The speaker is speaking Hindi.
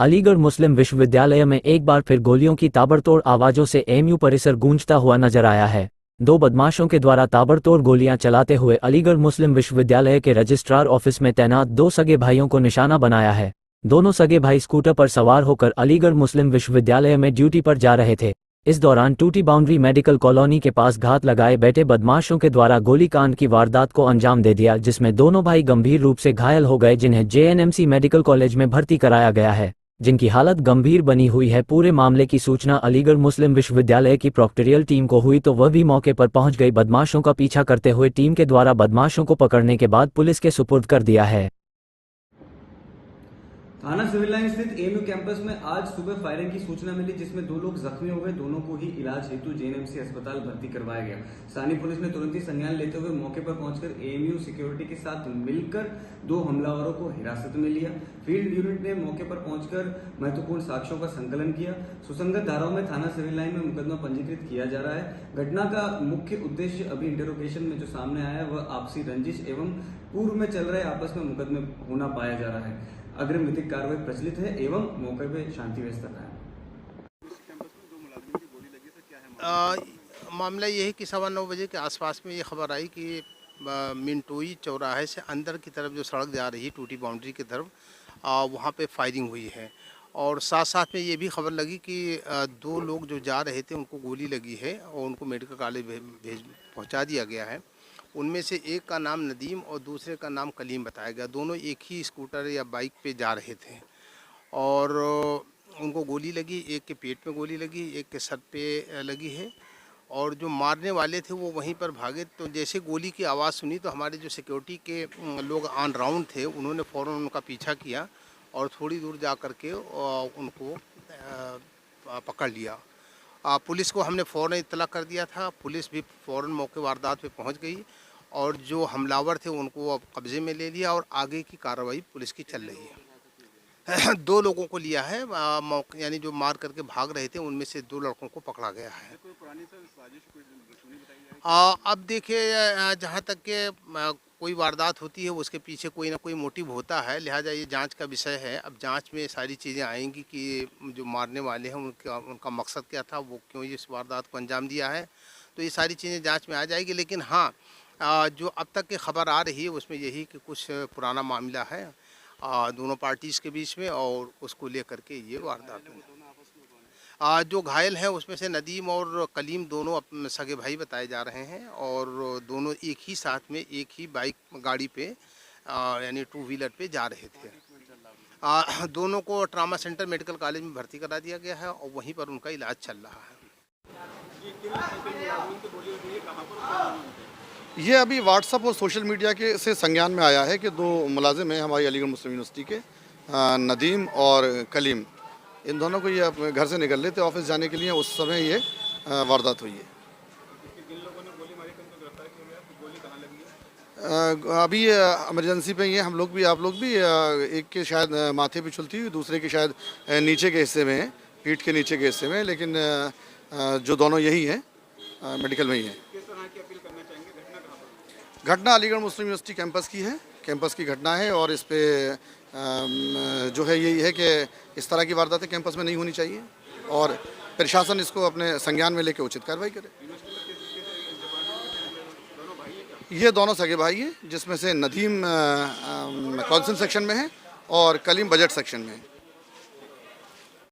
अलीगढ़ मुस्लिम विश्वविद्यालय में एक बार फिर गोलियों की ताबड़तोड़ आवाज़ों से एएमयू परिसर गूंजता हुआ नजर आया है। दो बदमाशों के द्वारा ताबड़तोड़ गोलियां चलाते हुए अलीगढ़ मुस्लिम विश्वविद्यालय के रजिस्ट्रार ऑफिस में तैनात दो सगे भाइयों को निशाना बनाया है। दोनों सगे भाई स्कूटर पर सवार होकर अलीगढ़ मुस्लिम विश्वविद्यालय में ड्यूटी पर जा रहे थे। इस दौरान टूटी बाउंड्री मेडिकल कॉलोनी के पास घात लगाए बैठे बदमाशों के द्वारा गोलीकांड की वारदात को अंजाम दे दिया, जिसमें दोनों भाई गंभीर रूप से घायल हो गए, जिन्हें जेएनएमसी मेडिकल कॉलेज में भर्ती कराया गया है, जिनकी हालत गंभीर बनी हुई है। पूरे मामले की सूचना अलीगढ़ मुस्लिम विश्वविद्यालय की प्रोक्टोरियल टीम को हुई तो वह भी मौके पर पहुंच गई। बदमाशों का पीछा करते हुए टीम के द्वारा बदमाशों को पकड़ने के बाद पुलिस के सुपुर्द कर दिया है। थाना सिविल लाइन स्थित एएमयू कैंपस में आज सुबह फायरिंग की सूचना मिली, जिसमें दो लोग जख्मी हो गए। दोनों को ही इलाज हेतु जेएनएमसी अस्पताल भर्ती करवाया गया। स्थानीय पुलिस ने तुरंत ही संज्ञान लेते हुए मौके पर पहुंचकर एएमयू सिक्योरिटी के साथ मिलकर दो हमलावरों को हिरासत में लिया। फील्ड यूनिट ने मौके पर पहुंचकर महत्वपूर्ण साक्ष्यों का संकलन किया। सुसंगत धाराओं में थाना सिविल लाइन में मुकदमा पंजीकृत किया जा रहा है। घटना का मुख्य उद्देश्य अभी इंटरोगेशन में जो सामने आया है वह आपसी रंजिश एवं पूर्व में चल रहे आपस में मुकदमे होना पाया जा रहा है। अग्रिम विधिक कार्रवाई प्रचलित है एवं मौके पे शांति व्यवस्था है। मामला ये है कि 9:15 बजे के आसपास में ये खबर आई कि मिंटोई चौराहे से अंदर की तरफ जो सड़क जा रही है टूटी बाउंड्री की तरफ, वहाँ पे फायरिंग हुई है। और साथ साथ में ये भी खबर लगी कि दो लोग जो जा रहे थे उनको गोली लगी है और उनको मेडिकल कॉलेज पहुँचा दिया गया है। उनमें से एक का नाम नदीम और दूसरे का नाम कलीम बताया गया। दोनों एक ही स्कूटर या बाइक पे जा रहे थे और उनको गोली लगी। एक के पेट में गोली लगी, एक के सर पे लगी है। और जो मारने वाले थे वो वहीं पर भागे। तो जैसे गोली की आवाज़ सुनी तो हमारे जो सिक्योरिटी के लोग ऑन राउंड थे उन्होंने फ़ौरन उनका पीछा किया और थोड़ी दूर जा कर के उनको पकड़ लिया। पुलिस को हमने फ़ौरन इत्तला कर दिया था। पुलिस भी फ़ौरन मौके वारदात पे पहुंच गई और जो हमलावर थे उनको अब कब्ज़े में ले लिया और आगे की कार्रवाई पुलिस की चल रही है। दो लोगों को लिया है, यानी जो मार करके भाग रहे थे उनमें से दो लड़कों को पकड़ा गया है। अब देखिए, जहाँ तक के कोई वारदात होती है उसके पीछे कोई ना कोई मोटिव होता है, लिहाजा ये जांच का विषय है। अब जांच में सारी चीज़ें आएंगी कि जो मारने वाले हैं उनका मकसद क्या था, वो क्यों इस वारदात को अंजाम दिया है, तो ये सारी चीज़ें जांच में आ जाएगी। लेकिन हाँ, जो अब तक की खबर आ रही है उसमें यही कि कुछ पुराना मामला है दोनों पार्टीज़ के बीच में और उसको लेकर के ये वारदात हुई। जो घायल हैं उसमें से नदीम और कलीम दोनों सगे भाई बताए जा रहे हैं और दोनों एक ही साथ में एक ही बाइक गाड़ी पे यानी टू व्हीलर पे जा रहे थे। दोनों को ट्रामा सेंटर मेडिकल कॉलेज में भर्ती करा दिया गया है और वहीं पर उनका इलाज चल रहा है। ये अभी व्हाट्सएप और सोशल मीडिया के से संज्ञान में आया है कि दो मुलाजिम हैं हमारी अलीगढ़ मुस्लिम यूनिवर्सिटी के, नदीम और कलीम। इन दोनों को ये अपने घर से निकल रहे थे ऑफिस जाने के लिए, उस समय ये वारदात हुई है। अभी इमरजेंसी पे ही है, हम लोग भी आप लोग भी। एक के शायद माथे पे छुलती हुई, दूसरे के शायद नीचे के हिस्से में है, पीठ के नीचे के हिस्से में, लेकिन जो दोनों यही हैं मेडिकल में ही हैं। घटना अलीगढ़ मुस्लिम यूनिवर्सिटी कैंपस की है, कैंपस की घटना है और इस पे जो है यही है कि इस तरह की वारदातें कैंपस में नहीं होनी चाहिए और प्रशासन इसको अपने संज्ञान में लेकर उचित कार्रवाई करे। ये दोनों सगे भाई हैं, जिसमें से नदीम काउंसिल सेक्शन में है और कलीम बजट सेक्शन में है।